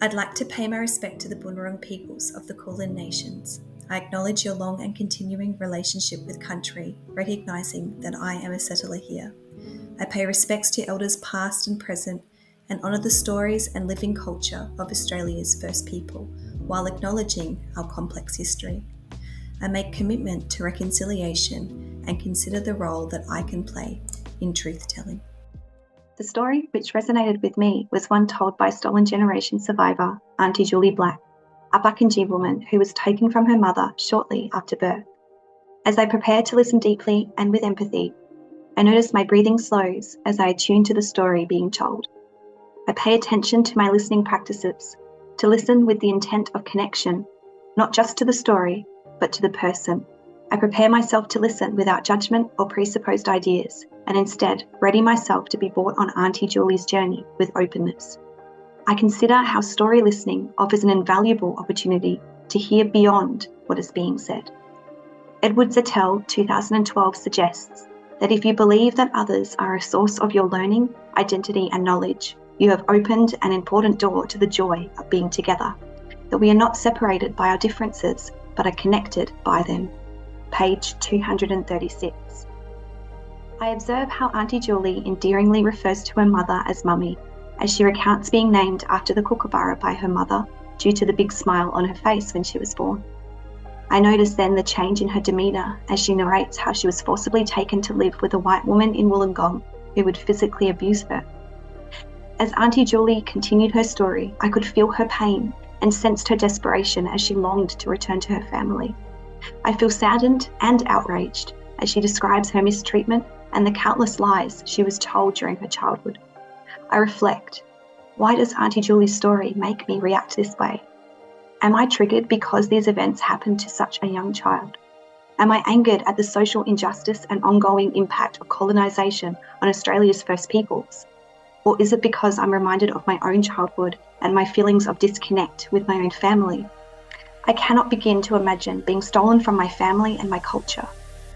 I'd like to pay my respect to the Bunurong peoples of the Kulin Nations. I acknowledge your long and continuing relationship with country, recognising that I am a settler here. I pay respects to elders past and present and honour the stories and living culture of Australia's First People, while acknowledging our complex history. I make commitment to reconciliation and consider the role that I can play in truth-telling. The story which resonated with me was one told by stolen generation survivor Auntie Julie Black, a Buckinji woman who was taken from her mother shortly after birth. As I prepared to listen deeply and with empathy, I noticed my breathing slows as I attune to the story being told. I pay attention to my listening practices, to listen with the intent of connection, not just to the story, but to the person. I prepare myself to listen without judgment or presupposed ideas, and instead ready myself to be brought on Auntie Julie's journey with openness. I consider how story listening offers an invaluable opportunity to hear beyond what is being said. Edward Zettel, 2012, suggests that if you believe that others are a source of your learning, identity, and knowledge, you have opened an important door to the joy of being together, that we are not separated by our differences, but are connected by them. Page 236. I observe how Auntie Julie endearingly refers to her mother as Mummy, as she recounts being named after the kookaburra by her mother due to the big smile on her face when she was born. I notice then the change in her demeanour as she narrates how she was forcibly taken to live with a white woman in Wollongong who would physically abuse her. As Auntie Julie continued her story, I could feel her pain and sensed her desperation as she longed to return to her family. I feel saddened and outraged as she describes her mistreatment and the countless lies she was told during her childhood. I reflect, why does Auntie Julie's story make me react this way? Am I triggered because these events happened to such a young child? Am I angered at the social injustice and ongoing impact of colonisation on Australia's First Peoples? Or is it because I'm reminded of my own childhood and my feelings of disconnect with my own family? I cannot begin to imagine being stolen from my family and my culture.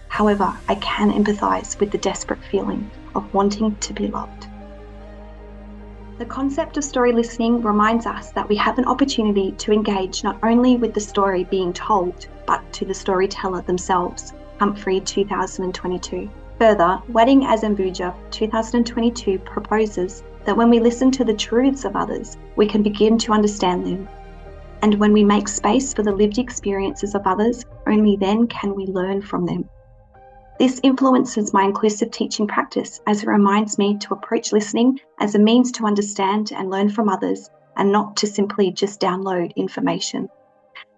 However, I can empathise with the desperate feeling of wanting to be loved. The concept of story listening reminds us that we have an opportunity to engage not only with the story being told, but to the storyteller themselves. Humphrey, 2022. Further, Wedding Azambuja, 2022 proposes that when we listen to the truths of others, we can begin to understand them. And when we make space for the lived experiences of others, only then can we learn from them. This influences my inclusive teaching practice as it reminds me to approach listening as a means to understand and learn from others and not to simply just download information.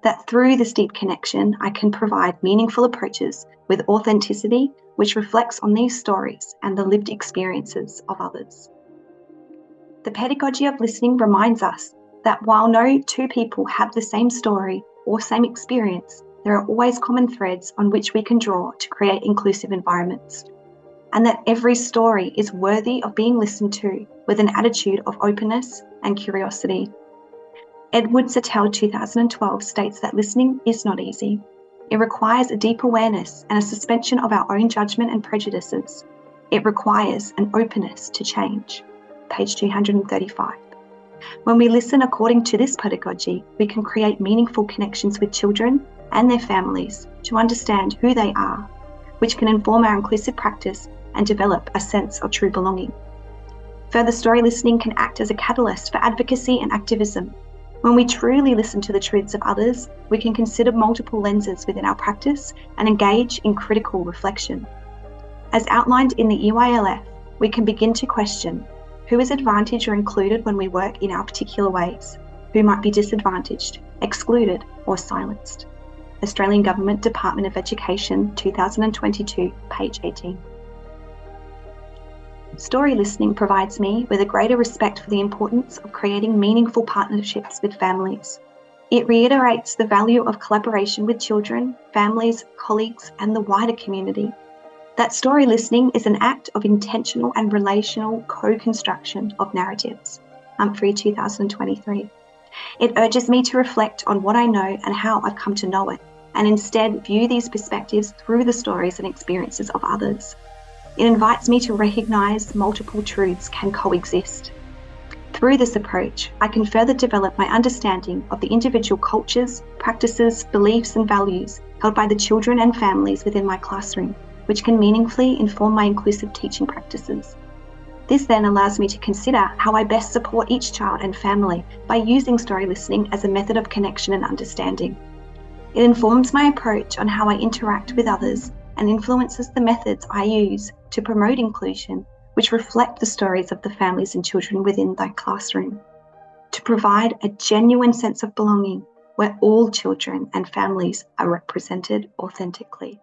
That through this deep connection, I can provide meaningful approaches with authenticity, which reflects on these stories and the lived experiences of others. The pedagogy of listening reminds us that while no two people have the same story or same experience, there are always common threads on which we can draw to create inclusive environments, and that every story is worthy of being listened to with an attitude of openness and curiosity. Edward Zettel, 2012, states that listening is not easy. It requires a deep awareness and a suspension of our own judgment and prejudices. It requires an openness to change. Page 235. When we listen according to this pedagogy, we can create meaningful connections with children and their families to understand who they are, which can inform our inclusive practice and develop a sense of true belonging. Further, story listening can act as a catalyst for advocacy and activism. When we truly listen to the truths of others, we can consider multiple lenses within our practice and engage in critical reflection. As outlined in the EYLF, we can begin to question who is advantaged or included when we work in our particular ways, who might be disadvantaged, excluded, or silenced. Australian Government Department of Education, 2022, page 18. Story listening provides me with a greater respect for the importance of creating meaningful partnerships with families. It reiterates the value of collaboration with children, families, colleagues, and the wider community. That story listening is an act of intentional and relational co-construction of narratives. Humphrey, 2023. It urges me to reflect on what I know and how I've come to know it, and instead view these perspectives through the stories and experiences of others. It invites me to recognise multiple truths can coexist. Through this approach, I can further develop my understanding of the individual cultures, practices, beliefs, and values held by the children and families within my classroom, which can meaningfully inform my inclusive teaching practices. This then allows me to consider how I best support each child and family by using story listening as a method of connection and understanding. It informs my approach on how I interact with others and influences the methods I use to promote inclusion, which reflect the stories of the families and children within the classroom, to provide a genuine sense of belonging where all children and families are represented authentically.